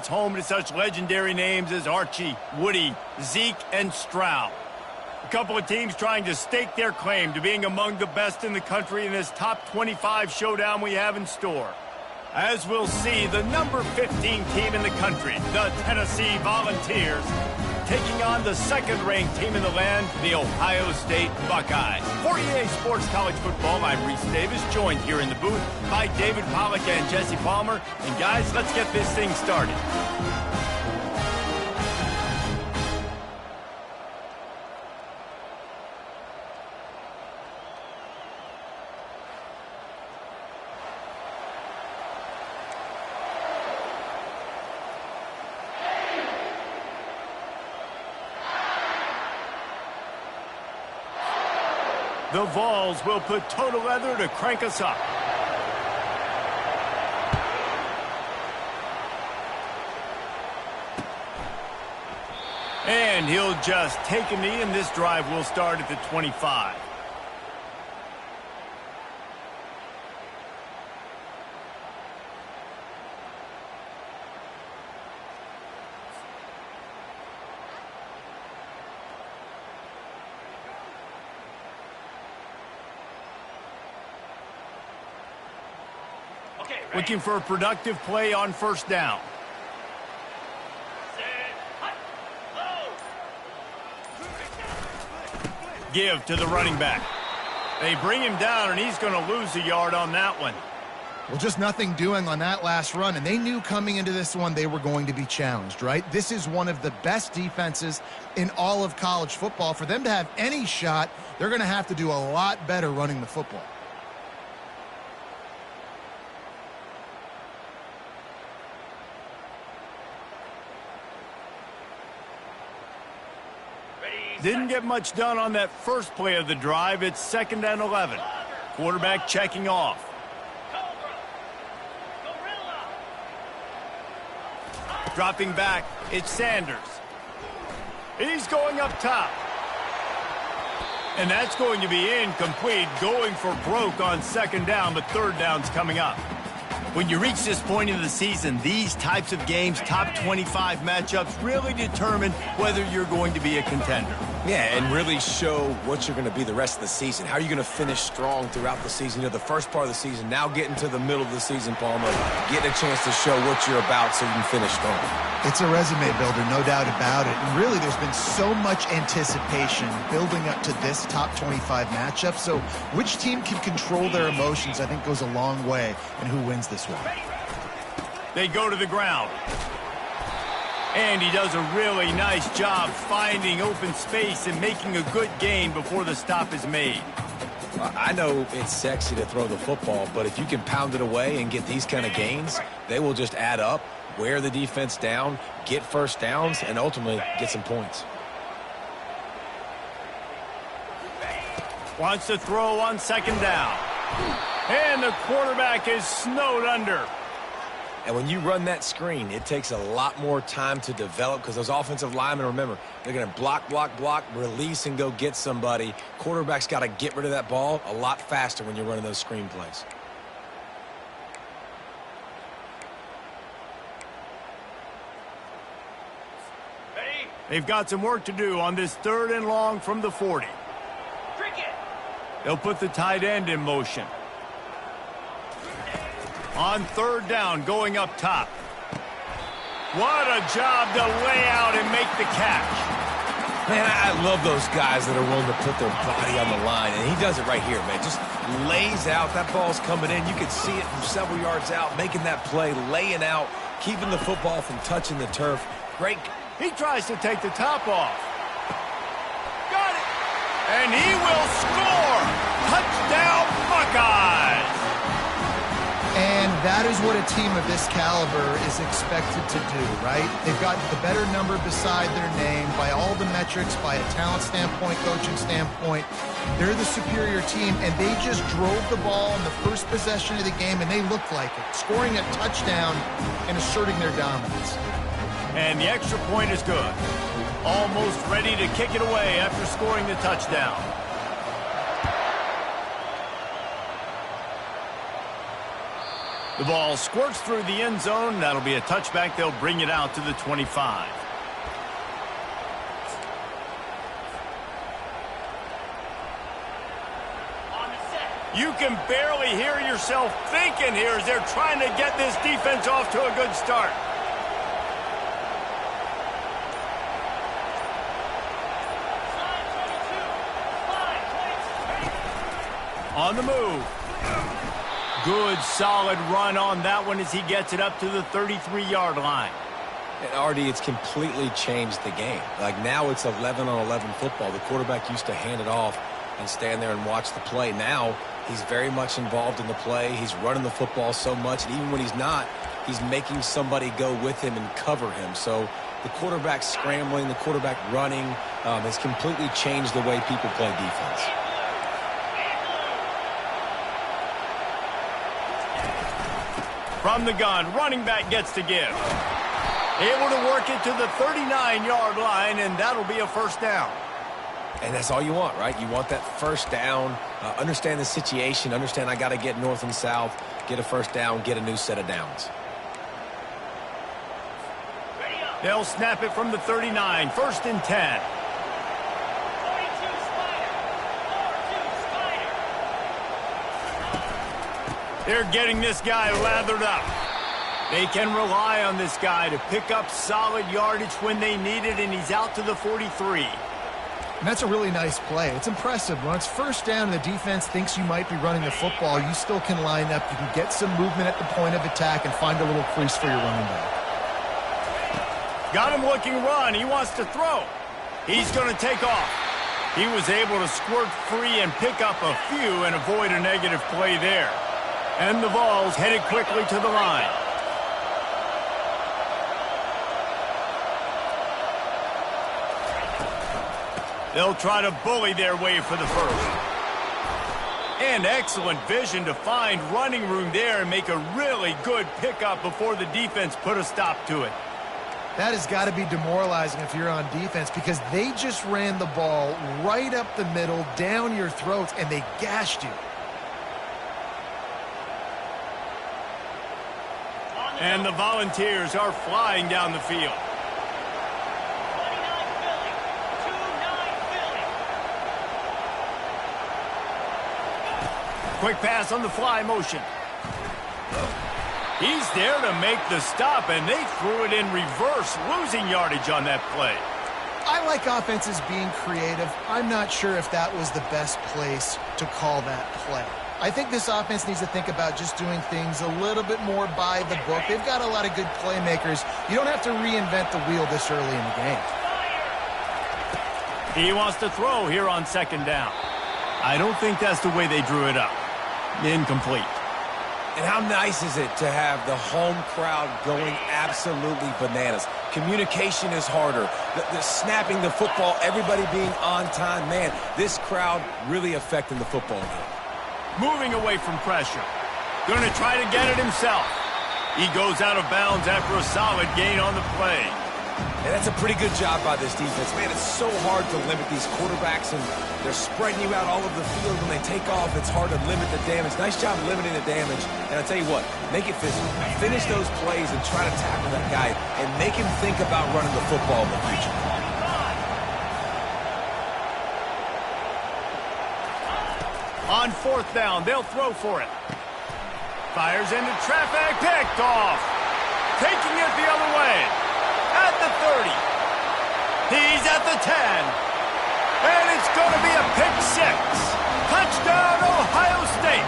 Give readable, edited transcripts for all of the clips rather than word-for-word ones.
home to such legendary names as Archie, Woody, Zeke, and Stroud. A couple of teams trying to stake their claim to being among the best in the country in this top 25 showdown we have in store. As we'll see, the number 15 team in the country, the Tennessee Volunteers, taking on the second-ranked team in the land, the Ohio State Buckeyes. For EA Sports College Football, I'm Reese Davis, joined here in the booth by David Pollack and Jesse Palmer. And guys, let's get this thing started. The Vols will put total leather to crank us up. And he'll just take a knee, and this drive will start at the 25. Looking for a productive play on first down. Give to the running back. They bring him down, and he's going to lose a yard on that one. Well, just nothing doing on that last run, and they knew coming into this one they were going to be challenged, right? This is one of the best defenses in all of college football. For them to have any shot, they're going to have to do a lot better running the football. Didn't get much done on that first play of the drive. It's 2nd and 11. Quarterback checking off. Dropping back, it's Sanders. He's going up top. And that's going to be incomplete, going for broke on 2nd down, but 3rd down's coming up. When you reach this point in the season, these types of games, top 25 matchups, really determine whether you're going to be a contender. Yeah, and really show what you're going to be the rest of the season. How are you going to finish strong throughout the season? You know, the first part of the season, now getting to the middle of the season, Palmer, getting a chance to show what you're about so you can finish strong. It's a resume builder, no doubt about it. And really, there's been so much anticipation building up to this top 25 matchup. So which team can control their emotions, I think, goes a long way in who wins this one. They go to the ground. And he does a really nice job finding open space and making a good gain before the stop is made. I know it's sexy to throw the football, but if you can pound it away and get these kind of gains, they will just add up, wear the defense down, get first downs, and ultimately get some points. Wants to throw on 2nd down. And the quarterback is snowed under. And when you run that screen, it takes a lot more time to develop because those offensive linemen, remember, they're going to block, release, and go get somebody. Quarterback's got to get rid of that ball a lot faster when you're running those screen plays. They've got some work to do on this 3rd and long from the 40. They'll put the tight end in motion. On 3rd down, going up top. What a job to lay out and make the catch. Man, I love those guys that are willing to put their body on the line, and he does it right here, man. Just lays out. That ball's coming in. You can see it from several yards out, making that play, laying out, keeping the football from touching the turf. Great. He tries to take the top off. Got it. And he will score. Touchdown, Buckeyes. And that is what a team of this caliber is expected to do, right? They've got the better number beside their name by all the metrics, by a talent standpoint, coaching standpoint. They're the superior team, and they just drove the ball in the first possession of the game, and they looked like it, scoring a touchdown and asserting their dominance. And the extra point is good. Almost ready to kick it away after scoring the touchdown. The ball squirts through the end zone. That'll be a touchback. They'll bring it out to the 25. You can barely hear yourself thinking here as they're trying to get this defense off to a good start. On the move. Good, solid run on that one as he gets it up to the 33-yard line. And Artie, it's completely changed the game. Like now it's 11-on-11 football. The quarterback used to hand it off and stand there and watch the play. Now he's very much involved in the play. He's running the football so much, and even when he's not, he's making somebody go with him and cover him. So the quarterback scrambling, the quarterback running has completely changed the way people play defense. From the gun, running back gets to give. Able to work it to the 39-yard line, and that'll be a first down. And that's all you want, right? You want that first down, understand the situation, understand I got to get north and south, get a first down, get a new set of downs. They'll snap it from the 39, first and 10. They're getting this guy lathered up. They can rely on this guy to pick up solid yardage when they need it, and he's out to the 43. And that's a really nice play. It's impressive. When it's first down and the defense thinks you might be running the football, you still can line up. You can get some movement at the point of attack and find a little crease for your running back. Got him looking run. He wants to throw. He's going to take off. He was able to squirt free and pick up a few and avoid a negative play there. And the Vols headed quickly to the line. They'll try to bully their way for the first. And excellent vision to find running room there and make a really good pickup before the defense put a stop to it. That has got to be demoralizing if you're on defense because they just ran the ball right up the middle, down your throats, and they gashed you. And the Volunteers are flying down the field. Quick pass on the fly motion. He's there to make the stop, and they threw it in reverse, losing yardage on that play. I like offenses being creative. I'm not sure if that was the best place to call that play. I think this offense needs to think about just doing things a little bit more by the book. They've got a lot of good playmakers. You don't have to reinvent the wheel this early in the game. He wants to throw here on second down. I don't think that's the way they drew it up. Incomplete. And how nice is it to have the home crowd going absolutely bananas? Communication is harder. The snapping the football, everybody being on time. Man, this crowd really affecting the football game. Moving away from pressure. Going to try to get it himself. He goes out of bounds after a solid gain on the play. And that's a pretty good job by this defense. Man, it's so hard to limit these quarterbacks, and they're spreading you out all over the field. When they take off, it's hard to limit the damage. Nice job limiting the damage. And I'll tell you what, make it physical. Finish those plays and try to tackle that guy and make him think about running the football in the future. On fourth down, they'll throw for it. Fires into traffic, picked off. Taking it the other way. At the 30. He's at the 10. And it's going to be a pick six. Touchdown, Ohio State.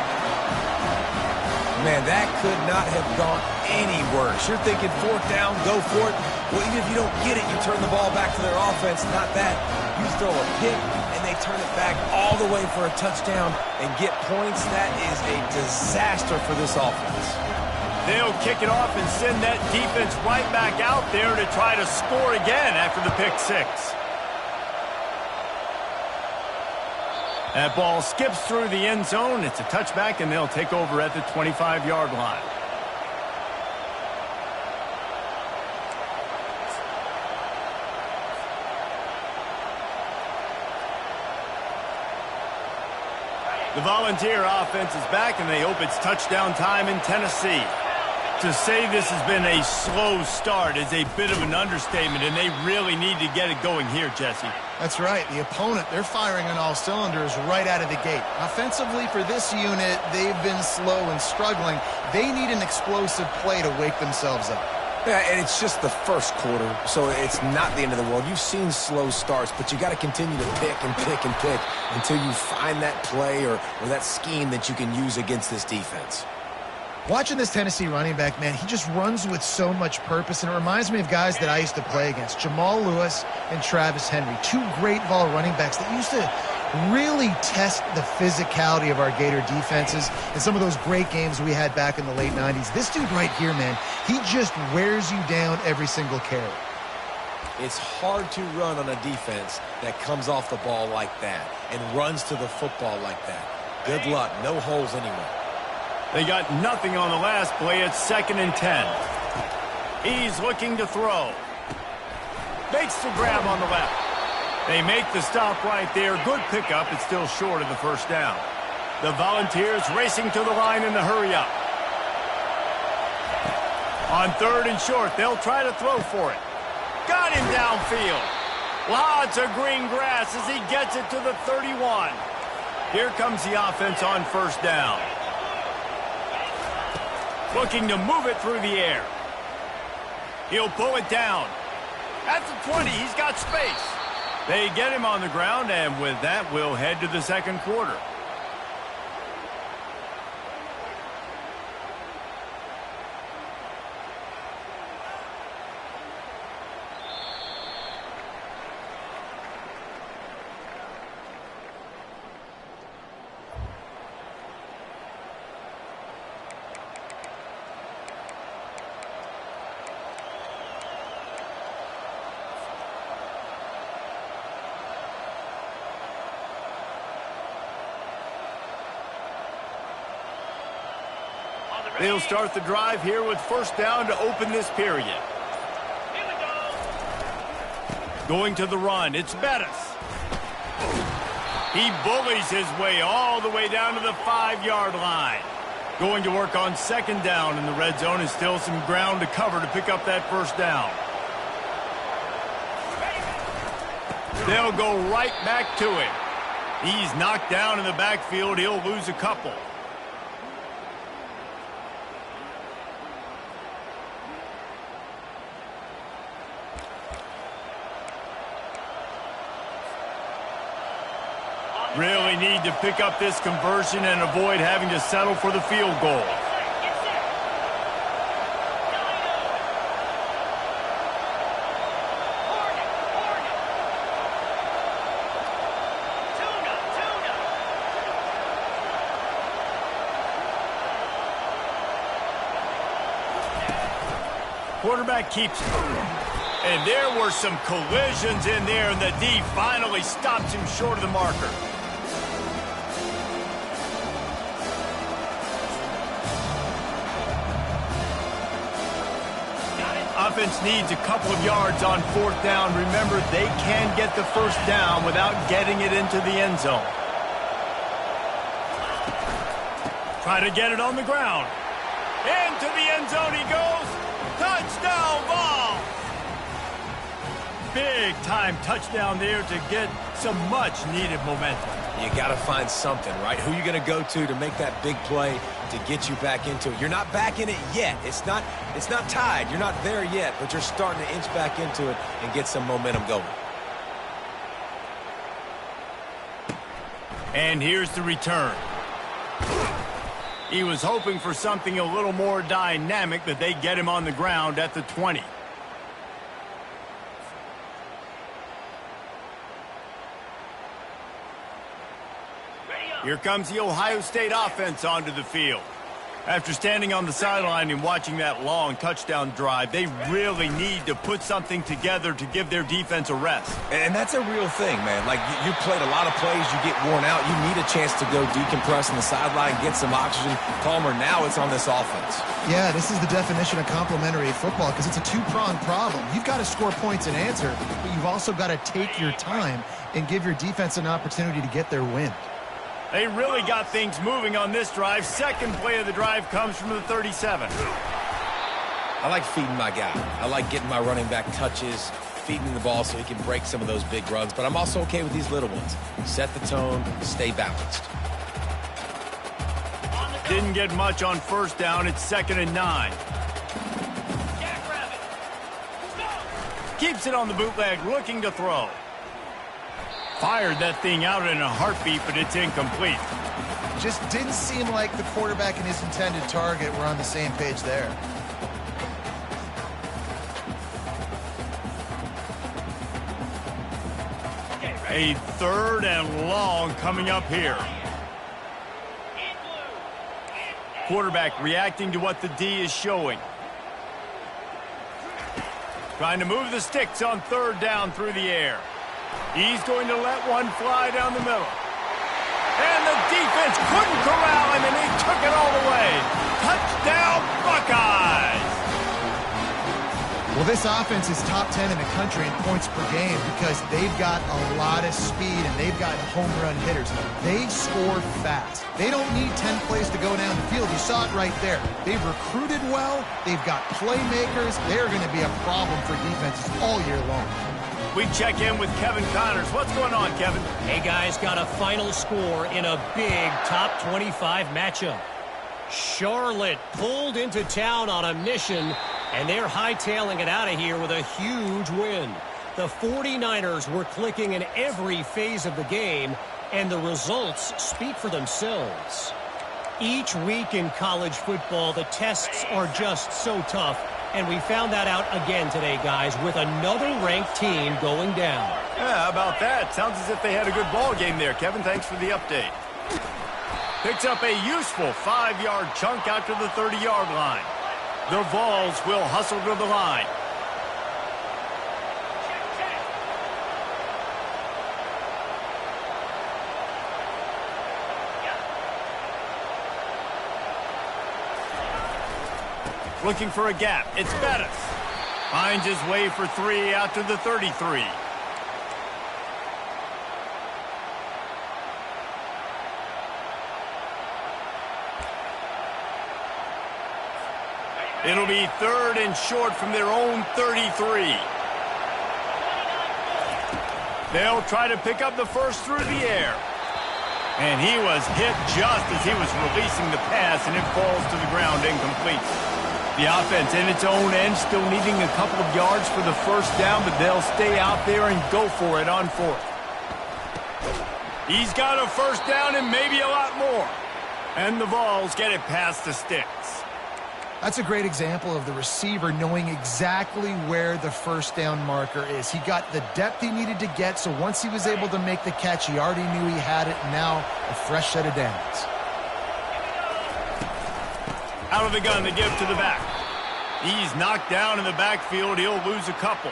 Man, that could not have gone any worse. You're thinking fourth down, go for it. Well, even if you don't get it, you turn the ball back to their offense. Not that. You throw a pick, and they turn it back all the way for a touchdown and get points. That is a disaster for this offense. They'll kick it off and send that defense right back out there to try to score again after the pick six. That ball skips through the end zone. It's a touchback, and they'll take over at the 25-yard line. The Volunteer offense is back, and they hope it's touchdown time in Tennessee. To say this has been a slow start is a bit of an understatement, and they really need to get it going here, Jesse. That's right. The opponent, they're firing on all cylinders right out of the gate. Offensively, for this unit, they've been slow and struggling. They need an explosive play to wake themselves up. Yeah, and it's just the first quarter, so it's not the end of the world. You've seen slow starts, but you got to continue to pick and pick and pick until you find that play or that scheme that you can use against this defense. Watching this Tennessee running back, man, he just runs with so much purpose, and it reminds me of guys that I used to play against, Jamal Lewis and Travis Henry, two great ball running backs that used to really test the physicality of our Gator defenses in some of those great games we had back in the late 90s. This dude right here, man, he just wears you down every single carry. It's hard to run on a defense that comes off the ball like that and runs to the football like that. Good luck. No holes anywhere. They got nothing on the last play. It's 2nd and 10. He's looking to throw. Makes the grab on the left. They make the stop right there. Good pickup. It's still short of the first down. The Volunteers racing to the line in the hurry-up. On 3rd and short, they'll try to throw for it. Got him downfield. Lots of green grass as he gets it to the 31. Here comes the offense on 1st down. Looking to move it through the air. He'll pull it down. At the 20, he's got space. They get him on the ground, and with that, we'll head to the 2nd quarter. They'll start the drive here with 1st down to open this period. Here we go. Going to the run, it's Bettis. He bullies his way all the way down to the 5-yard line. Going to work on 2nd down in the red zone, and still some ground to cover to pick up that 1st down. They'll go right back to him. He's knocked down in the backfield. He'll lose a couple. Really need to pick up this conversion and avoid having to settle for the field goal. Quarterback keeps it. And there were some collisions in there, and the D finally stops him short of the marker. Offense needs a couple of yards on 4th down. Remember, they can get the 1st down without getting it into the end zone. Try to get it on the ground. Into the end zone he goes. Touchdown ball. Big time touchdown there to get some much needed momentum. You got to find something, right? Who are you going to go to make that big play to get you back into it? You're not back in it yet. It's not tied. You're not there yet, but you're starting to inch back into it and get some momentum going. And here's the return. He was hoping for something a little more dynamic, but they get him on the ground at the 20. Here comes the Ohio State offense onto the field. After standing on the sideline and watching that long touchdown drive, they really need to put something together to give their defense a rest. And that's a real thing, man. Like, you played a lot of plays, you get worn out, you need a chance to go decompress on the sideline, get some oxygen. Palmer, now it's on this offense. Yeah, this is the definition of complementary football because it's a two-pronged problem. You've got to score points and answer, but you've also got to take your time and give your defense an opportunity to get their win. They really got things moving on this drive. 2nd play of the drive comes from the 37. I like feeding my guy. I like getting my running back touches, feeding him the ball so he can break some of those big runs. But I'm also okay with these little ones. Set the tone, stay balanced. Didn't get much on first down. It's 2nd and 9. Keeps it on the bootleg, looking to throw. Fired that thing out in a heartbeat, but it's incomplete. Just didn't seem like the quarterback and his intended target were on the same page there. A 3rd and long coming up here. Quarterback reacting to what the D is showing. Trying to move the sticks on 3rd down through the air. He's going to let one fly down the middle. And the defense couldn't corral him, and he took it all the way. Touchdown, Buckeyes! Well, this offense is top 10 in the country in points per game because they've got a lot of speed and they've got home run hitters. They score fast. They don't need 10 plays to go down the field. You saw it right there. They've recruited well. They've got playmakers. They're going to be a problem for defenses all year long. We check in with Kevin Connors. What's going on, Kevin? Hey, guys, got a final score in a big top 25 matchup. Charlotte pulled into town on a mission, and they're hightailing it out of here with a huge win. The 49ers were clicking in every phase of the game, and the results speak for themselves. Each week in college football, the tests are just so tough. And we found that out again today, guys, with another ranked team going down. Yeah, how about that? Sounds as if they had a good ball game there, Kevin. Thanks for the update. Picks up a useful 5-yard chunk out to the 30-yard line. The Vols will hustle to the line. Looking for a gap. It's Bettis. Finds his way for 3 out to the 33. It'll be 3rd and short from their own 33. They'll try to pick up the first through the air. And he was hit just as he was releasing the pass, and it falls to the ground incomplete. The offense in its own end still needing a couple of yards for the first down, but they'll stay out there and go for it on 4th. He's got a first down and maybe a lot more. And the Vols get it past the sticks. That's a great example of the receiver knowing exactly where the first down marker is. He got the depth he needed to get, so once he was able to make the catch, he already knew he had it. Now a fresh set of downs. Out of the gun to give to the back. He's knocked down in the backfield. He'll lose a couple.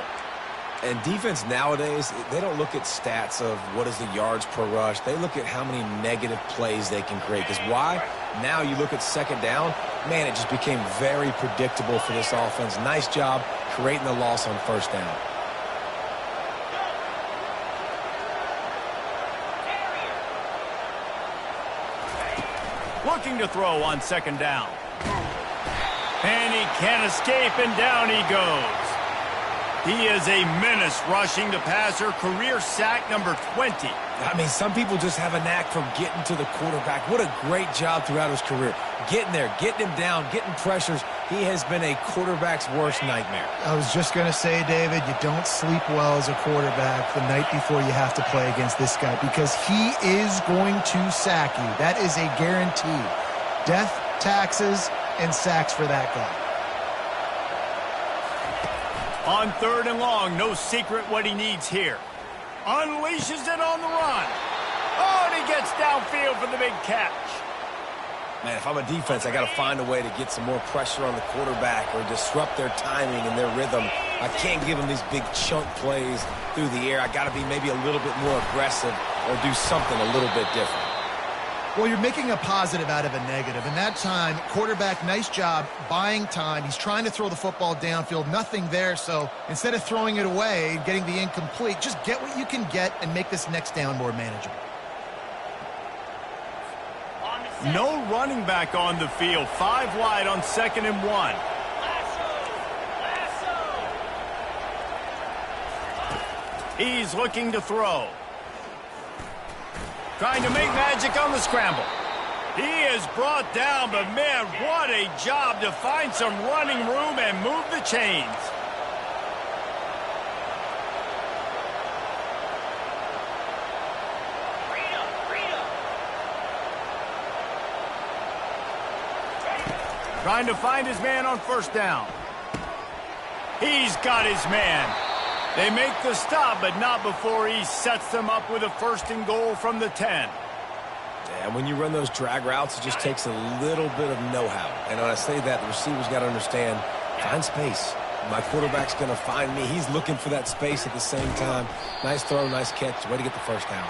And defense nowadays, they don't look at stats of what is the yards per rush. They look at how many negative plays they can create. Because why? Now you look at 2nd down, man, it just became very predictable for this offense. Nice job creating the loss on 1st down. Looking to throw on 2nd down. And he can't escape, and down he goes. He is a menace rushing the passer. Career sack number 20. I mean, some people just have a knack for getting to the quarterback. What a great job throughout his career. Getting there, getting him down, getting pressures. He has been a quarterback's worst nightmare. I was just going to say, David, you don't sleep well as a quarterback the night before you have to play against this guy because he is going to sack you. That is a guarantee. Death, taxes, and sacks for that guy. On 3rd and long, no secret what he needs here. Unleashes it on the run. Oh, and he gets downfield for the big catch. Man, if I'm a defense, I got to find a way to get some more pressure on the quarterback or disrupt their timing and their rhythm. I can't give them these big chunk plays through the air. I got to be maybe a little bit more aggressive or do something a little bit different. Well, you're making a positive out of a negative. And that time, quarterback, nice job buying time. He's trying to throw the football downfield. Nothing there. So instead of throwing it away, getting the incomplete, just get what you can get and make this next down more manageable. No running back on the field. 5 wide on 2nd and 1. He's looking to throw. Trying to make magic on the scramble. He is brought down, but man, what a job to find some running room and move the chains. Trying to find his man on first down. He's got his man. They make the stop, but not before he sets them up with a 1st and goal from the 10. And when you run those drag routes, it just takes a little bit of know-how. And when I say that, the receiver's got to understand, find space. My quarterback's going to find me. He's looking for that space at the same time. Nice throw, nice catch. Way to get the first down.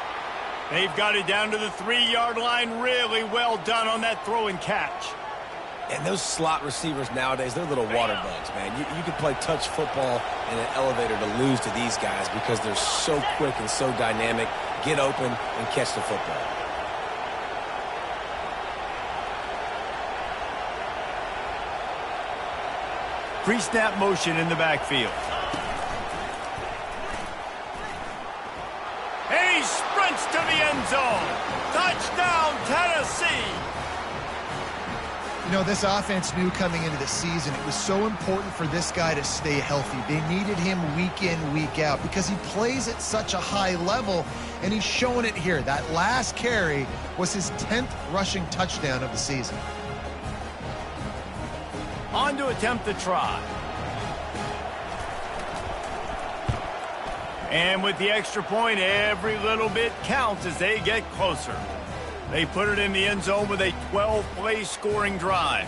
They've got it down to the 3-yard line. Really well done on that throw and catch. And those slot receivers nowadays, they're little water bugs, man. You can play touch football in an elevator to lose to these guys because they're so quick and so dynamic. Get open and catch the football. Pre-snap motion in the backfield. And he sprints to the end zone. Touchdown, Tennessee. You know, this offense knew coming into the season it was so important for this guy to stay healthy. They needed him week in, week out because he plays at such a high level, and he's showing it here. That last carry was his 10th rushing touchdown of the season. On to attempt the try. And with the extra point, every little bit counts as they get closer. They put it in the end zone with a 12-play scoring drive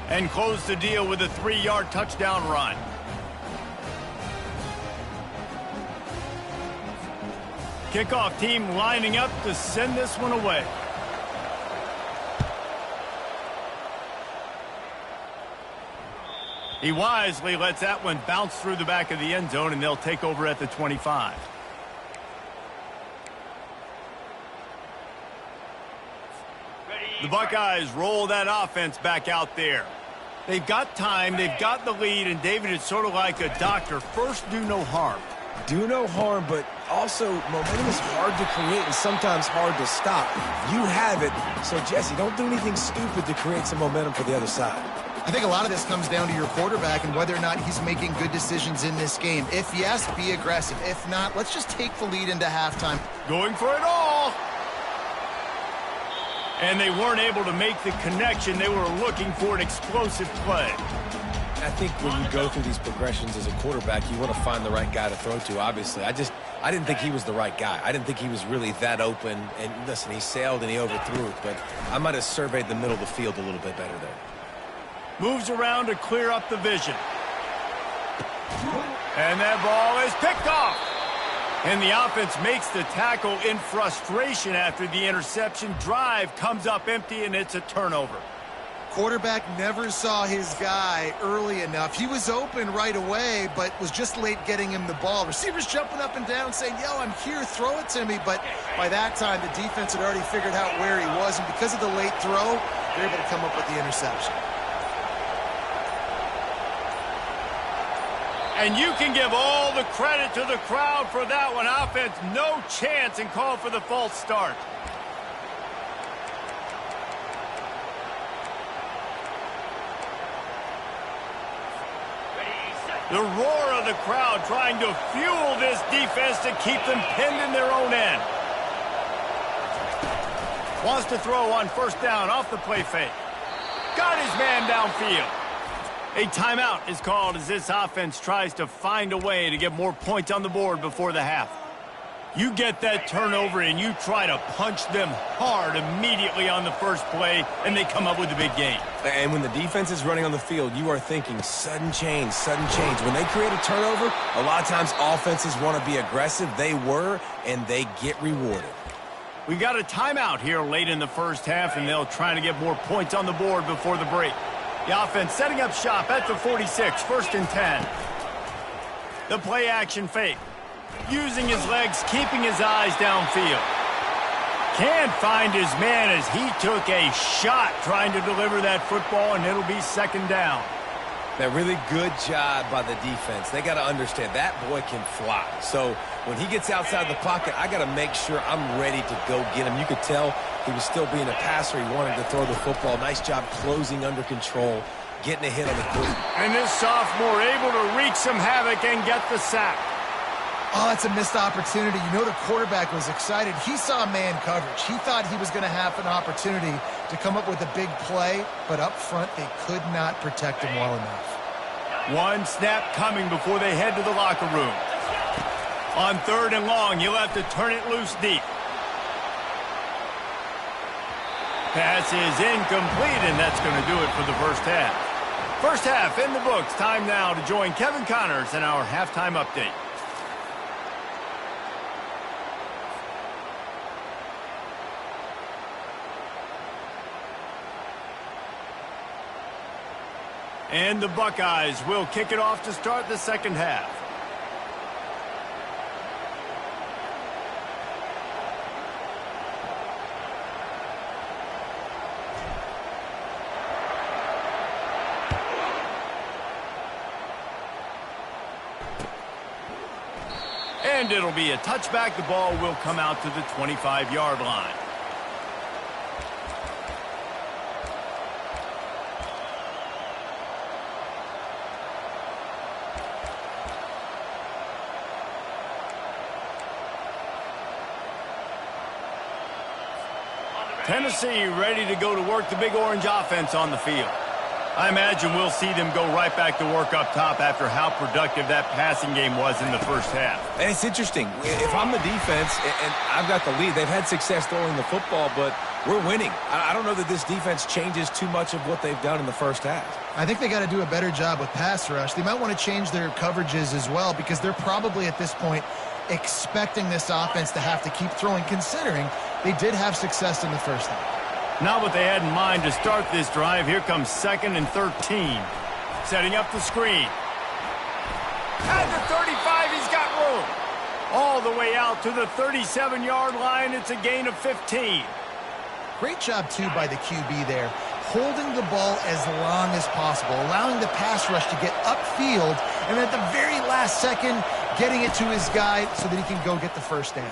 and close the deal with a 3-yard touchdown run. Kickoff team lining up to send this one away. He wisely lets that one bounce through the back of the end zone, and they'll take over at the 25. The Buckeyes roll that offense back out there. They've got time, they've got the lead, and David, it's sort of like a doctor. First, do no harm. Do no harm, but also momentum is hard to create and sometimes hard to stop. You have it, so Jesse, don't do anything stupid to create some momentum for the other side. I think a lot of this comes down to your quarterback and whether or not he's making good decisions in this game. If yes, be aggressive. If not, let's just take the lead into halftime. Going for it all. And they weren't able to make the connection. They were looking for an explosive play. I think when you go through these progressions as a quarterback, you want to find the right guy to throw to, obviously. I didn't think he was the right guy. I didn't think he was really that open. And listen, he sailed and he overthrew it, but I might have surveyed the middle of the field a little bit better there. Moves around to clear up the vision. And that ball is picked off. And the offense makes the tackle in frustration after the interception. Drive comes up empty, and it's a turnover. Quarterback never saw his guy early enough. He was open right away, but was just late getting him the ball. Receivers jumping up and down saying, yo, I'm here, throw it to me. But by that time, the defense had already figured out where he was. And because of the late throw, they're able to come up with the interception. And you can give all the credit to the crowd for that one. Offense, no chance, and call for the false start. The roar of the crowd trying to fuel this defense to keep them pinned in their own end. Wants to throw on first down off the play fake. Got his man downfield. A timeout is called as this offense tries to find a way to get more points on the board before the half. You get that turnover and you try to punch them hard immediately on the first play, and they come up with a big gain. And when the defense is running on the field, you are thinking sudden change, sudden change. When they create a turnover, a lot of times offenses want to be aggressive. They were, and they get rewarded. We got a timeout here late in the first half, and they'll try to get more points on the board before the break. The offense setting up shop at the 46, 1st and 10. The play action fake. Using his legs, keeping his eyes downfield. Can't find his man as he took a shot trying to deliver that football, and it'll be second down. That really good job by the defense. They got to understand that boy can fly. So when he gets outside the pocket, I got to make sure I'm ready to go get him. You could tell he was still being a passer. He wanted to throw the football. Nice job closing under control, getting a hit on the quarter. And this sophomore able to wreak some havoc and get the sack. Oh, that's a missed opportunity. You know the quarterback was excited. He saw man coverage. He thought he was going to have an opportunity to come up with a big play, but up front they could not protect him well enough. One snap coming before they head to the locker room. On 3rd and long, you'll have to turn it loose deep. Pass is incomplete, and that's going to do it for the first half. First half in the books. Time now to join Kevin Connors in our halftime update. And the Buckeyes will kick it off to start the second half. And it'll be a touchback. The ball will come out to the 25-yard line. Tennessee ready to go to work the Big Orange offense on the field. I imagine we'll see them go right back to work up top after how productive that passing game was in the first half. And it's interesting. If I'm the defense and I've got the lead, they've had success throwing the football, but we're winning. I don't know that this defense changes too much of what they've done in the first half. I think they got to do a better job with pass rush. They might want to change their coverages as well because they're probably at this point expecting this offense to have to keep throwing, considering they did have success in the first half. Not what they had in mind to start this drive. Here comes 2nd and 13. Setting up the screen. At the 35, he's got room. All the way out to the 37-yard line. It's a gain of 15. Great job, too, by the QB there. Holding the ball as long as possible, allowing the pass rush to get upfield, and at the very last second, getting it to his guy so that he can go get the first down.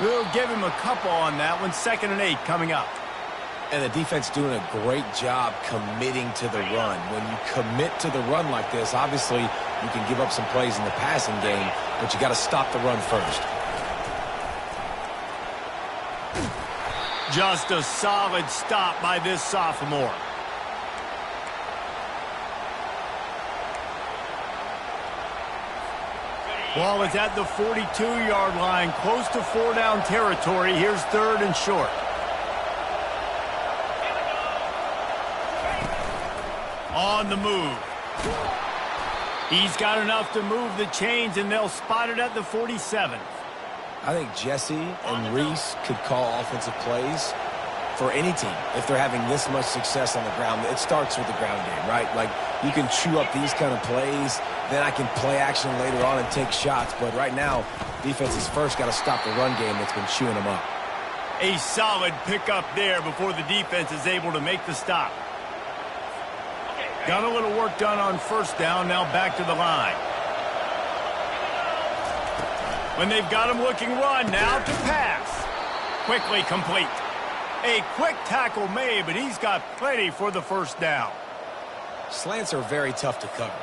We'll give him a couple on that one. 2nd and 8 coming up. And the defense doing a great job committing to the run. When you commit to the run like this, obviously you can give up some plays in the passing game, but you got to stop the run first. Just a solid stop by this sophomore. Ball is at the 42-yard line, close to 4-down territory. Here's 3rd and short. On the move. He's got enough to move the chains, and they'll spot it at the 47. I think Jesse and Reese could call offensive plays for any team if they're having this much success on the ground. It starts with the ground game, right? Like, you can chew up these kind of plays, then I can play action later on and take shots. But right now, defense has first got to stop the run game that's been chewing them up. A solid pickup there before the defense is able to make the stop. Got a little work done on first down, now back to the line. When they've got him looking run, now to pass. Quickly complete. A quick tackle made, but he's got plenty for the first down. Slants are very tough to cover,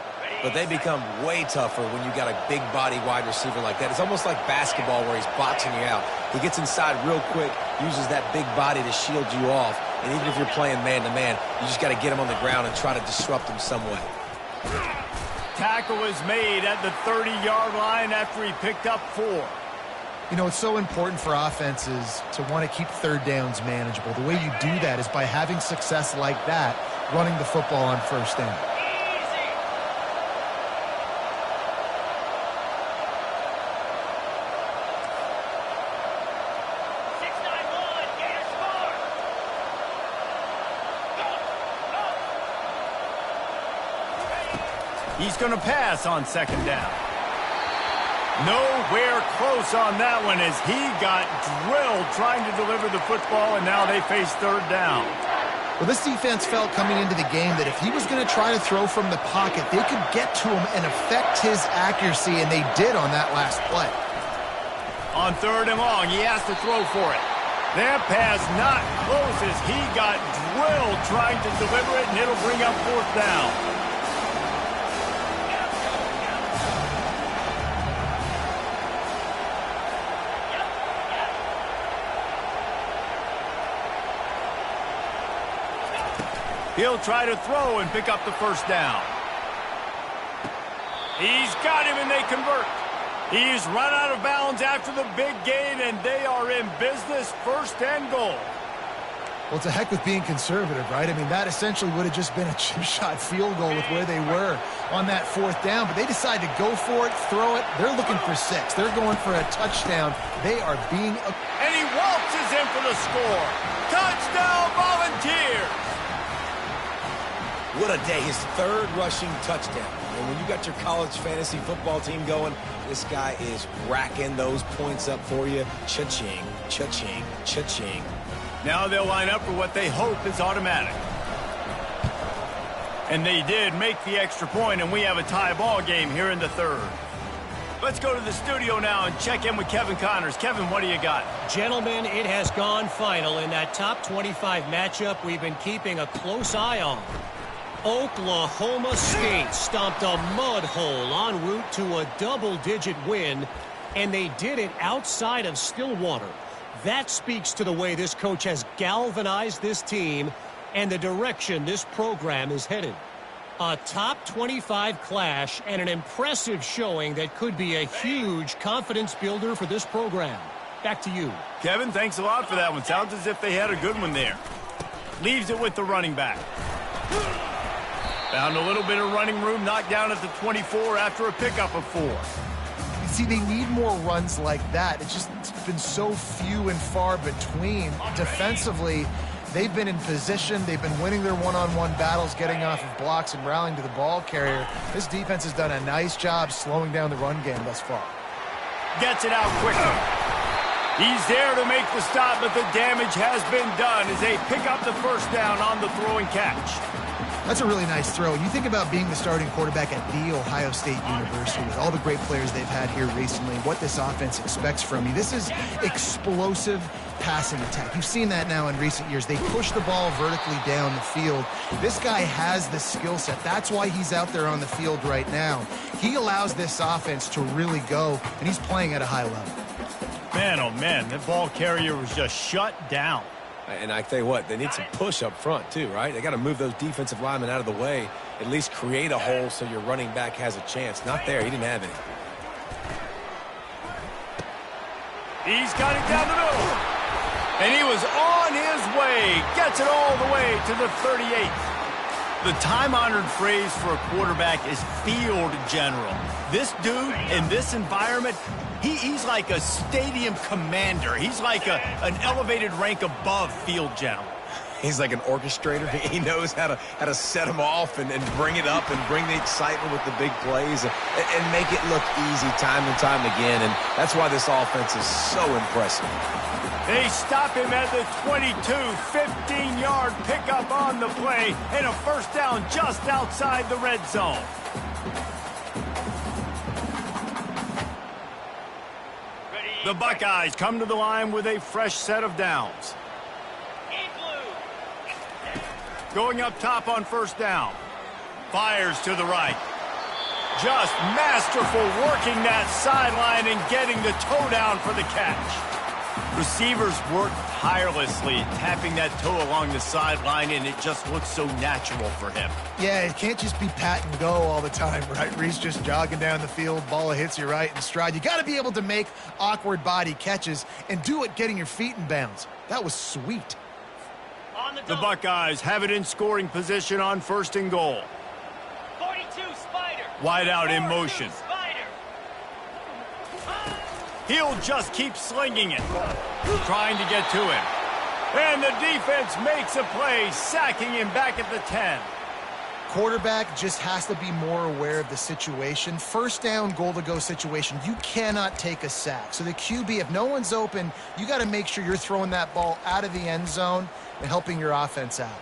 but they become way tougher when you got a big body wide receiver like that. It's almost like basketball where he's boxing you out. He gets inside real quick, uses that big body to shield you off, and even if you're playing man-to-man, you just got to get him on the ground and try to disrupt him some way. Tackle is made at the 30-yard line after he picked up 4. You know, it's so important for offenses to want to keep third downs manageable. The way you do that is by having success like that, running the football on first down. He's going to pass on 2nd down. Nowhere close on that one as he got drilled trying to deliver the football, and now they face 3rd down. Well, this defense felt coming into the game that if he was going to try to throw from the pocket, they could get to him and affect his accuracy, and they did on that last play. On 3rd and long, he has to throw for it. That pass not close as he got drilled trying to deliver it, and it'll bring up 4th down. He'll try to throw and pick up the 1st down. He's got him, and they convert. He's run out of bounds after the big gain, and they are in business. 1st and goal. Well, it's a heck with being conservative, right? I mean, that essentially would have just been a chip shot field goal with where they were on that 4th down, but they decided to go for it, throw it. They're looking for 6. They're going for a touchdown. They are being... And he waltzes in for the score. Touchdown, Volunteers! What a day. His 3rd rushing touchdown. And when you got your college fantasy football team going, this guy is racking those points up for you. Cha-ching, cha-ching, cha-ching. Now they'll line up for what they hope is automatic. And they did make the extra point, and we have a tie ball game here in the 3rd. Let's go to the studio now and check in with Kevin Connors. Kevin, what do you got? Gentlemen, it has gone final in that top 25 matchup we've been keeping a close eye on. Oklahoma State stomped a mud hole en route to a double-digit win, and they did it outside of Stillwater. That speaks to the way this coach has galvanized this team and the direction this program is headed. A top 25 clash and an impressive showing that could be a huge confidence builder for this program. Back to you. Kevin, thanks a lot for that one. Sounds as if they had a good one there. Leaves it with the running back. Found a little bit of running room, knocked down at the 24 after a pickup of 4. You see, they need more runs like that. It's been so few and far between. Defensively, they've been in position. They've been winning their one-on-one battles, getting off of blocks and rallying to the ball carrier. This defense has done a nice job slowing down the run game thus far. Gets it out quickly. He's there to make the stop, but the damage has been done as they pick up the 1st down on the throw and catch. That's a really nice throw. You think about being the starting quarterback at The Ohio State University with all the great players they've had here recently, what this offense expects from you. This is explosive passing attack. You've seen that now in recent years. They push the ball vertically down the field. This guy has the skill set. That's why he's out there on the field right now. He allows this offense to really go, and he's playing at a high level. Man, oh man, the ball carrier was just shut down. And I tell you what, they need some push up front too, right? They got to move those defensive linemen out of the way, at least create a hole so your running back has a chance. Not there. He didn't have any. He's got it down the middle. And he was on his way. Gets it all the way to the 38. The time-honored phrase for a quarterback is field general. This dude in this environment, he's like a stadium commander. He's like an elevated rank above field general. He's like an orchestrator. He knows how to set them off and bring it up and bring the excitement with the big plays and make it look easy time and time again. And that's why this offense is so impressive. They stop him at the 22, 15-yard pickup on the play, and a 1st down just outside the red zone. The Buckeyes come to the line with a fresh set of downs. Going up top on 1st down. Fires to the right. Just masterful working that sideline and getting the toe down for the catch. Receivers work tirelessly, tapping that toe along the sideline, and it just looks so natural for him. Yeah, it can't just be pat and go all the time, right? Reese just jogging down the field, ball hits you right in stride. You got to be able to make awkward body catches and do it getting your feet in bounds. That was sweet. The Buckeyes have it in scoring position on 1st and goal. 42 Spider. Wide out in motion. Spider. He'll just keep slinging it, trying to get to him. And the defense makes a play, sacking him back at the 10. Quarterback just has to be more aware of the situation. 1st down, goal-to-go situation. You cannot take a sack. So the QB, if no one's open, you got to make sure you're throwing that ball out of the end zone and helping your offense out.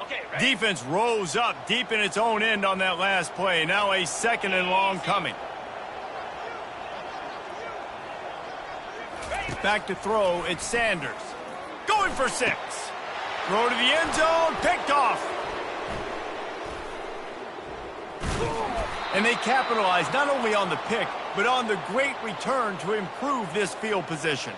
Okay, ready? Defense rose up deep in its own end on that last play. Now a 2nd and long coming. Back to throw, it's Sanders. Going for 6. Throw to the end zone, picked off. And they capitalize not only on the pick, but on the great return to improve this field position.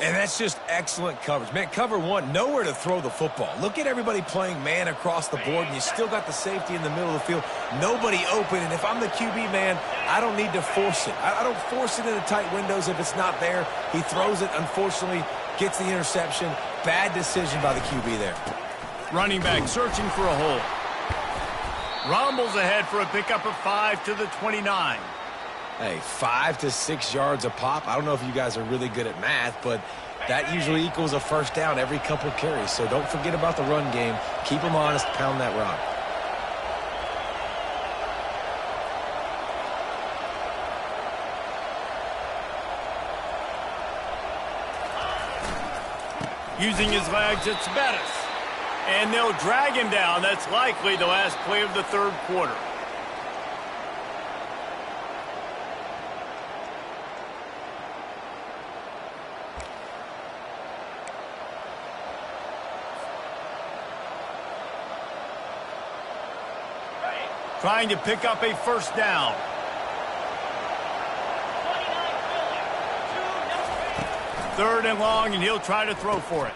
And that's just excellent coverage. Man, cover 1, nowhere to throw the football. Look at everybody playing man across the board, and you still got the safety in the middle of the field. Nobody open, and if I'm the QB, man, I don't need to force it. I don't force it into tight windows if it's not there. He throws it, unfortunately, gets the interception. Bad decision by the QB there. Running back searching for a hole. Rumbles ahead for a pickup of 5 to the 29. Hey, 5 to 6 yards a pop. I don't know if you guys are really good at math, but that usually equals a first down every couple carries. So don't forget about the run game. Keep them honest, pound that rock. Using his legs, it's Bettis. And they'll drag him down. That's likely the last play of the 3rd quarter. Trying to pick up a 1st down. 3rd and long, and he'll try to throw for it.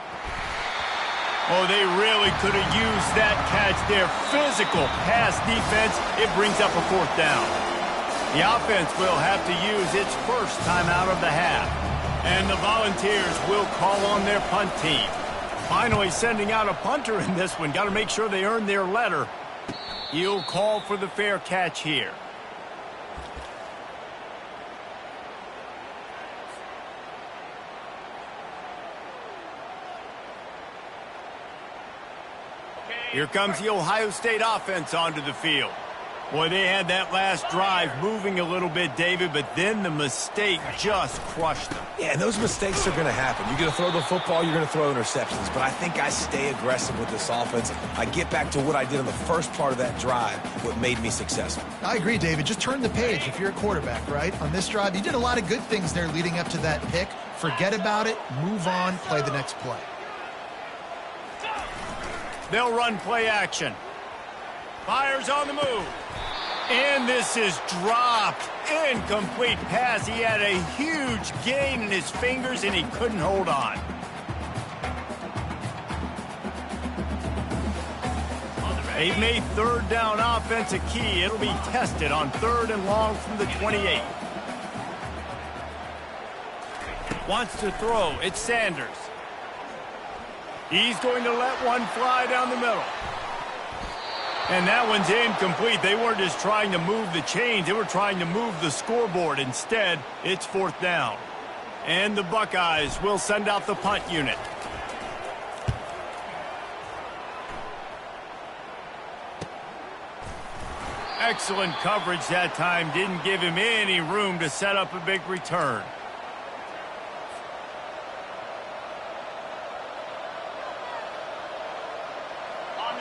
Oh, they really could have used that catch there. Physical pass defense. It brings up a 4th down. The offense will have to use its first timeout of the half. And the Volunteers will call on their punt team. Finally sending out a punter in this one. Got to make sure they earn their letter. He'll call for the fair catch here. Here comes the Ohio State offense onto the field. Boy, they had that last drive moving a little bit, David, but then the mistake just crushed them. Yeah, and those mistakes are going to happen. You're going to throw the football, you're going to throw interceptions. But I think I stay aggressive with this offense. I get back to what I did in the first part of that drive, what made me successful. I agree, David. Just turn the page if you're a quarterback, right? On this drive, you did a lot of good things there leading up to that pick. Forget about it, move on, play the next play. They'll run play action. Fires on the move. And this is dropped. Incomplete pass. He had a huge gain in his fingers, and he couldn't hold on. They've made 3rd down offense a key. It'll be tested on 3rd and long from the 28. Wants to throw. It's Sanders. He's going to let one fly down the middle. And that one's incomplete. They weren't just trying to move the chains. They were trying to move the scoreboard. Instead, it's 4th down. And the Buckeyes will send out the punt unit. Excellent coverage that time. Didn't give him any room to set up a big return.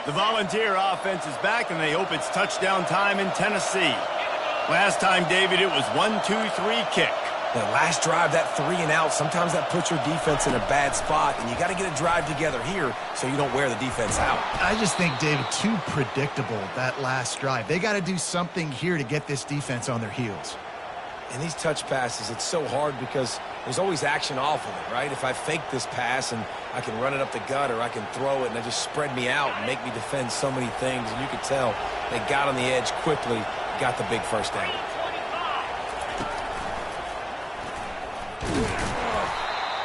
The Volunteer offense is back, and they hope it's touchdown time in Tennessee. Last time, David, it was 1-2-3 kick. The last drive, that 3 and out, sometimes that puts your defense in a bad spot, and you got to get a drive together here so you don't wear the defense out. I just think, David, too predictable, that last drive. They got to do something here to get this defense on their heels. And these touch passes, it's so hard because there's always action off of it, right? If I fake this pass and I can run it up the gut, or I can throw it and they just spread me out and make me defend so many things. And you could tell they got on the edge quickly, got the big first down.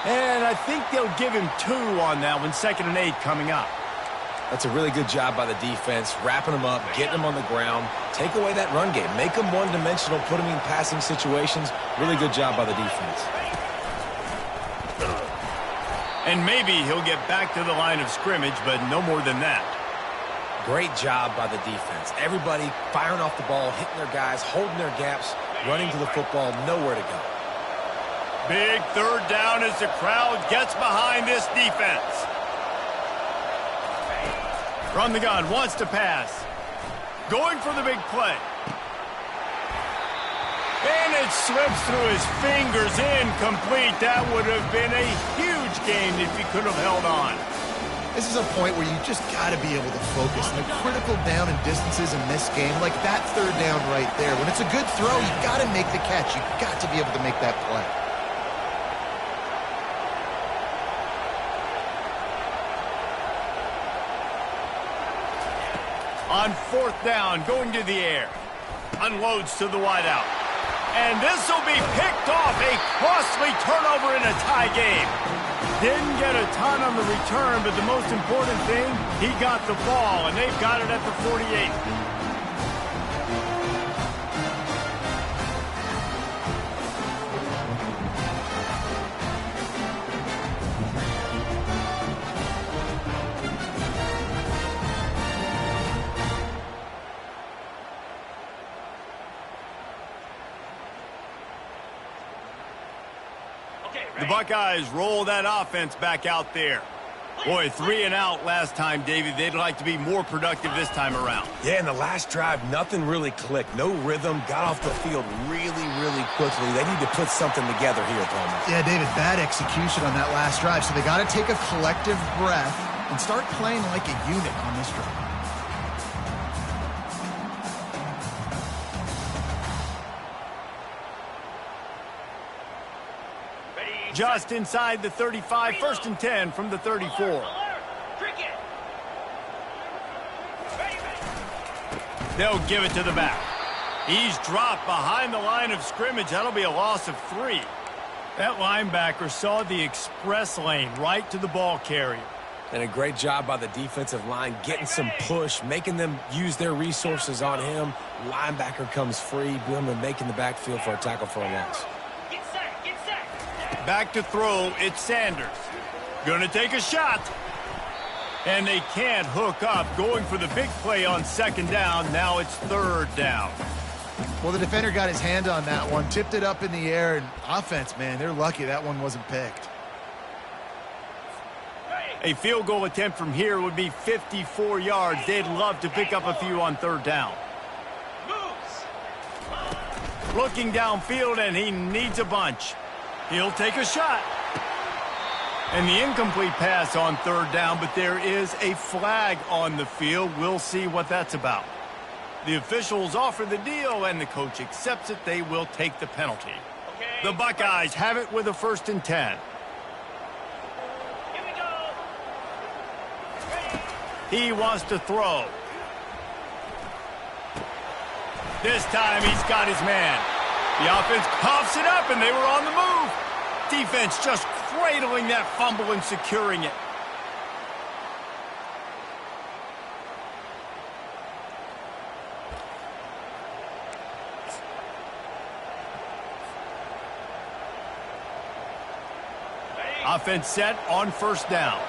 And I think they'll give him 2 on that one. 2nd and 8 coming up. That's a really good job by the defense, wrapping them up, getting them on the ground. Take away that run game. Make them one-dimensional, put them in passing situations. Really good job by the defense. And maybe he'll get back to the line of scrimmage, but no more than that. Great job by the defense. Everybody firing off the ball, hitting their guys, holding their gaps, running to the football, nowhere to go. Big 3rd down as the crowd gets behind this defense. From the gun, wants to pass. Going for the big play. And it slips through his fingers, incomplete. That would have been a huge gain if he could have held on. This is a point where you just got to be able to focus. And the critical down and distances in this game, like that third down right there. When it's a good throw, you got to make the catch. You got to be able to make that play. On fourth down, going to the air. Unloads to the wideout. And this will be picked off. A costly turnover in a tie game. Didn't get a ton on the return, but the most important thing, he got the ball, and they've got it at the 48. The Buckeyes roll that offense back out there. Boy, 3 and out last time, David. They'd like to be more productive this time around. Yeah, in the last drive, nothing really clicked. No rhythm. Got off the field really, really quickly. They need to put something together here, Palmer. Yeah, David, bad execution on that last drive. So they got to take a collective breath and start playing like a unit on this drive. Just inside the 35, first and 10 from the 34. They'll give it to the back. He's dropped behind the line of scrimmage. That'll be a loss of 3. That linebacker saw the express lane right to the ball carrier. And a great job by the defensive line, getting some push, making them use their resources on him. Linebacker comes free, boom, and making the backfield for a tackle for a loss. Back to throw, it's Sanders. Gonna take a shot. And they can't hook up. Going for the big play on second down. Now it's third down. Well, the defender got his hand on that one, tipped it up in the air, and offense, man, they're lucky that one wasn't picked. A field goal attempt from here would be 54 yards. They'd love to pick up a few on third down. Looking downfield, and he needs a bunch. He'll take a shot. And the incomplete pass on third down, but there is a flag on the field. We'll see what that's about. The officials offer the deal, and the coach accepts it. They will take the penalty. The Buckeyes have it with a first and 10. Here we go. He wants to throw. This time he's got his man. The offense coughs it up, and they were on the move. Defense just cradling that fumble and securing it. Offense set on first down.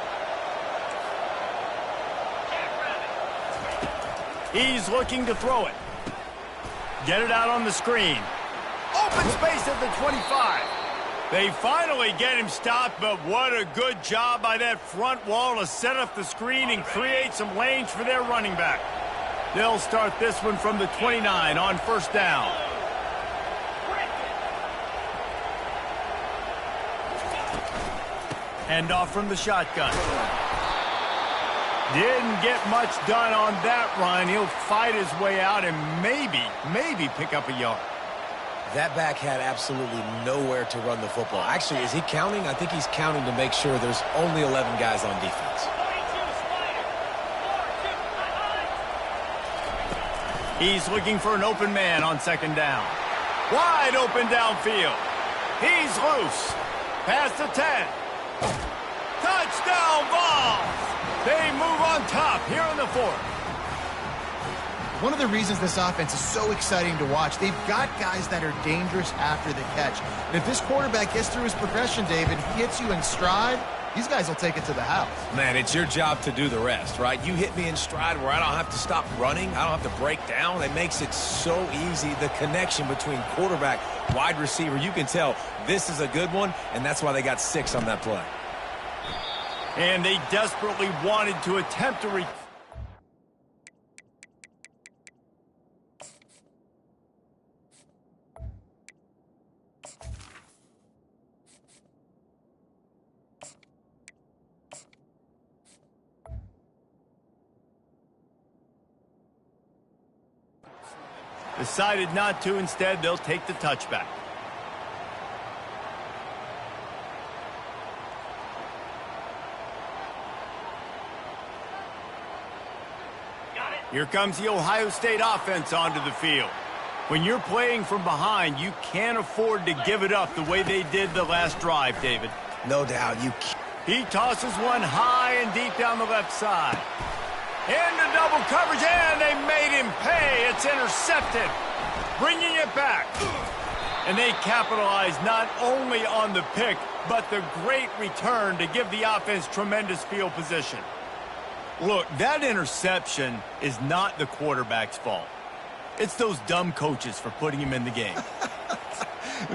He's looking to throw it. Get it out on the screen. Open space at the 25. They finally get him stopped, but what a good job by that front wall to set up the screen and create some lanes for their running back. They'll start this one from the 29 on first down. Hand off from the shotgun. Didn't get much done on that run. He'll fight his way out and maybe pick up a yard. That back had absolutely nowhere to run the football. Actually, is he counting? I think he's counting to make sure there's only 11 guys on defense. 42, Spider. 4-2, He's looking for an open man on second down. Wide open downfield. He's loose. Past the 10. Touchdown Vols! They move on top here in the fourth. One of the reasons this offense is so exciting to watch, they've got guys that are dangerous after the catch. And if this quarterback gets through his progression, David, he hits you in stride, these guys will take it to the house. Man, it's your job to do the rest, right? You hit me in stride where I don't have to stop running. I don't have to break down. It makes it so easy. The connection between quarterback, wide receiver, you can tell this is a good one, and that's why they got 6 on that play. And they desperately wanted to attempt to Decided not to. Instead, they'll take the touchback. Here comes the Ohio State offense onto the field. When you're playing from behind, you can't afford to give it up the way they did the last drive, David. No doubt. He tosses one high and deep down the left side. Into double coverage, and they made him pay. It's intercepted. Bringing it back. And they capitalize not only on the pick, but the great return to give the offense tremendous field position. Look, that interception is not the quarterback's fault. It's those dumb coaches for putting him in the game.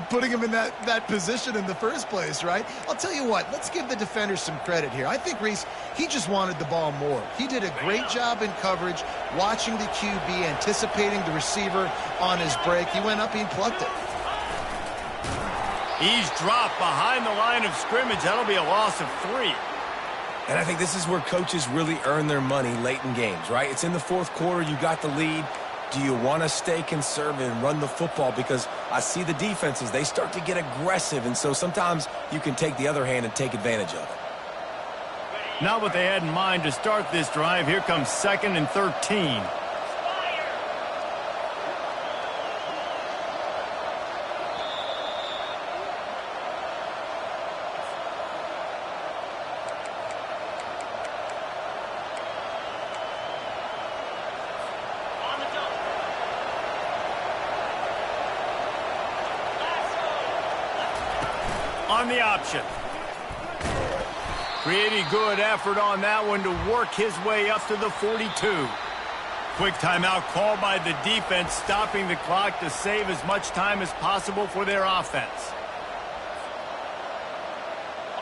Putting him in that position in the first place, right? I'll tell you what, let's give the defenders some credit here. I think Reese, he just wanted the ball more. He did a great job in coverage, watching the QB, anticipating the receiver on his break. He went up, he plucked it. He's dropped behind the line of scrimmage. That'll be a loss of 3. And I think this is where coaches really earn their money late in games, right? It's in the fourth quarter. You got the lead. Do you want to stay conservative and run the football? Because I see the defenses, they start to get aggressive, and so sometimes you can take the other hand and take advantage of it. Not what they had in mind to start this drive. Here comes 2nd and 13. On the option. Pretty good effort on that one to work his way up to the 42. Quick timeout called by the defense, stopping the clock to save as much time as possible for their offense.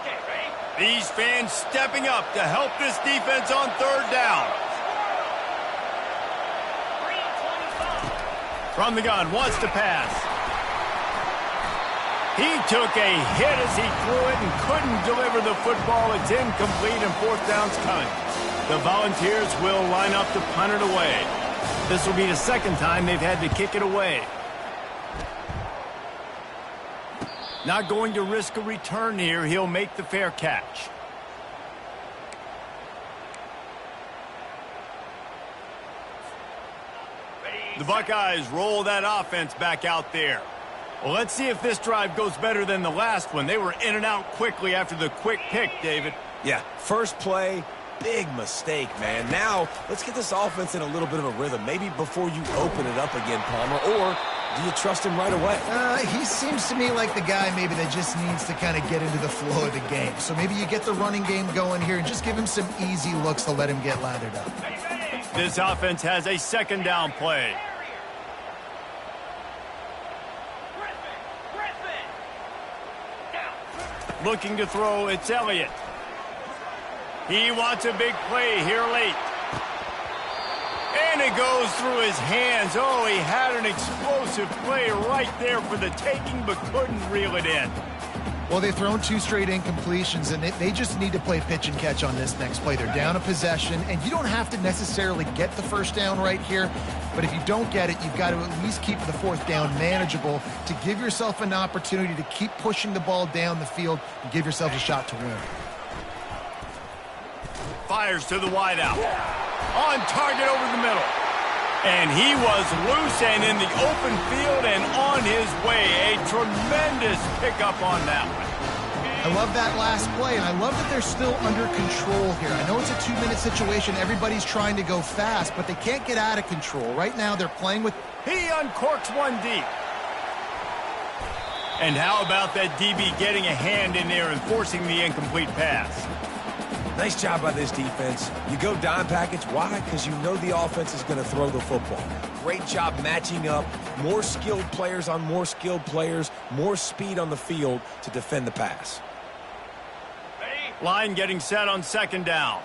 Okay, ready? These fans stepping up to help this defense on 3rd down. 3:25. From the gun, wants to pass. He took a hit as he threw it and couldn't deliver the football. It's incomplete and 4th down's coming. The Volunteers will line up to punt it away. This will be the 2nd time they've had to kick it away. Not going to risk a return here. He'll make the fair catch. The Buckeyes roll that offense back out there. Well, let's see if this drive goes better than the last one. They were in and out quickly after the quick pick, David. Yeah, first play, big mistake, man. Now, let's get this offense in a little bit of a rhythm. Maybe before you open it up again, Palmer, or do you trust him right away? He seems to me like the guy maybe that just needs to kind of get into the flow of the game. So maybe you get the running game going here and just give him some easy looks to let him get lathered up. This offense has a 2nd down play. Looking to throw, it's Elliott. He wants a big play here late. And it goes through his hands. Oh, he had an explosive play right there for the taking, but couldn't reel it in. Well, they've thrown 2 straight incompletions, and they just need to play pitch and catch on this next play. They're down a possession, and you don't have to necessarily get the 1st down right here, but if you don't get it, you've got to at least keep the 4th down manageable to give yourself an opportunity to keep pushing the ball down the field and give yourself a shot to win. Fires to the wideout. On target over the middle. And he was loose and in the open field and on his way. A tremendous pickup on that one. I love that last play, and I love that they're still under control here. I know it's a 2-minute situation. Everybody's trying to go fast, but they can't get out of control. Right now, they're playing with... He uncorks one deep. And how about that DB getting a hand in there and forcing the incomplete pass? Nice job by this defense. You go dime package. Why? Because you know the offense is going to throw the football. Great job matching up. More skilled players on more skilled players. More speed on the field to defend the pass. Line getting set on 2nd down.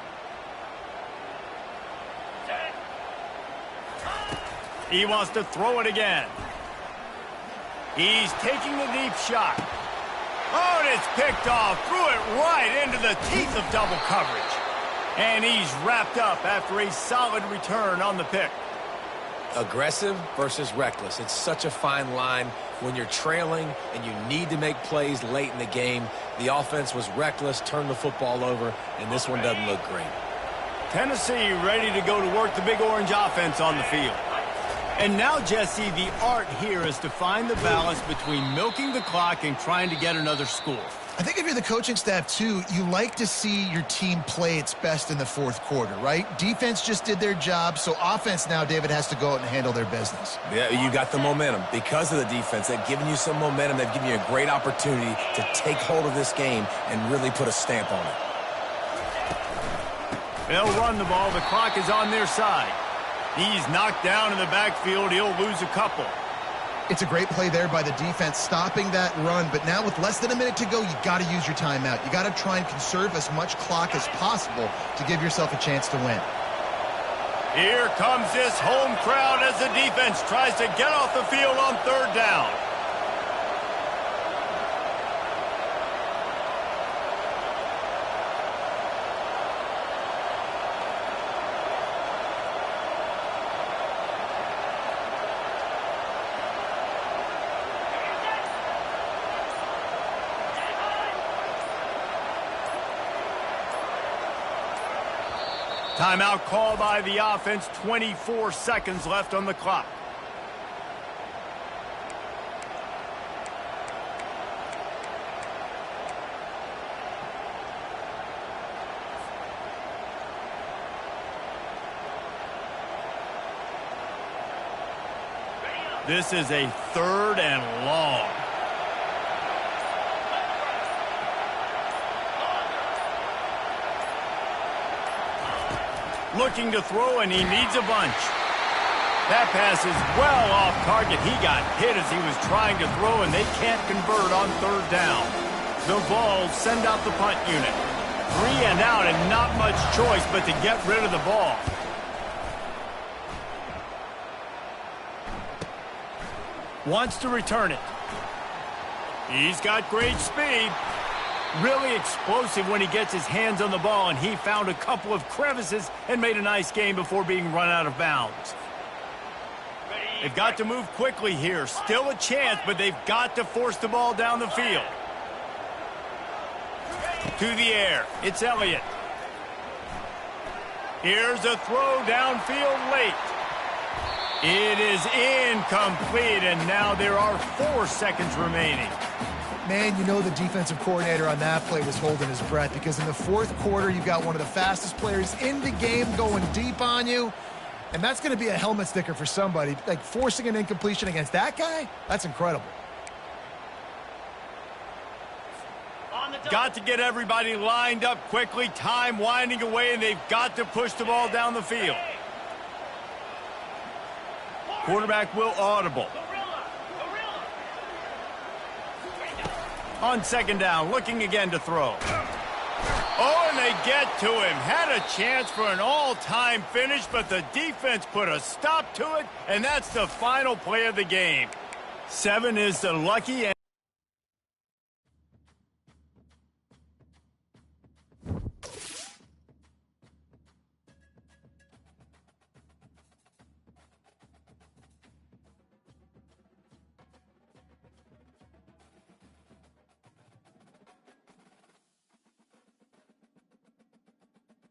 He wants to throw it again. He's taking the deep shot. Oh, and it's picked off. Threw it right into the teeth of double coverage. And he's wrapped up after a solid return on the pick. Aggressive versus reckless. It's such a fine line when you're trailing and you need to make plays late in the game. The offense was reckless, turned the football over, and this one doesn't look great. Tennessee ready to go to work the Big Orange offense on the field. And now, Jesse, the art here is to find the balance between milking the clock and trying to get another score. I think if you're the coaching staff, too, you like to see your team play its best in the fourth quarter, right? Defense just did their job, so offense now, David, has to go out and handle their business. Yeah, you got the momentum. Because of the defense, they've given you some momentum. They've given you a great opportunity to take hold of this game and really put a stamp on it. They'll run the ball. The clock is on their side. He's knocked down in the backfield. He'll lose a couple. It's a great play there by the defense, stopping that run. But now with less than a minute to go, you got to use your timeout. You got to try and conserve as much clock as possible to give yourself a chance to win. Here comes this home crowd as the defense tries to get off the field on third down. Timeout called by the offense, 24 seconds left on the clock. This is a 3rd and long. Looking to throw, and he needs a bunch. That pass is well off target. He got hit as he was trying to throw, and they can't convert on third down. The Vols send out the punt unit. 3 and out, and not much choice but to get rid of the ball. Wants to return it. He's got great speed. Really explosive when he gets his hands on the ball, and he found a couple of crevices and made a nice game before being run out of bounds. They've got to move quickly here. Still a chance, but they've got to force the ball down the field. To the air. It's Elliott. Here's a throw downfield late. It is incomplete, and now there are 4 seconds remaining. Man, you know the defensive coordinator on that play was holding his breath, because in the fourth quarter, you've got one of the fastest players in the game going deep on you, and that's going to be a helmet sticker for somebody. Like, forcing an incompletion against that guy, that's incredible. Got to get everybody lined up quickly. Time winding away, and they've got to push the ball down the field. Quarterback will audible. On second down, looking again to throw. Oh, and they get to him. Had a chance for an all-time finish, but the defense put a stop to it, and that's the final play of the game. 7 is the lucky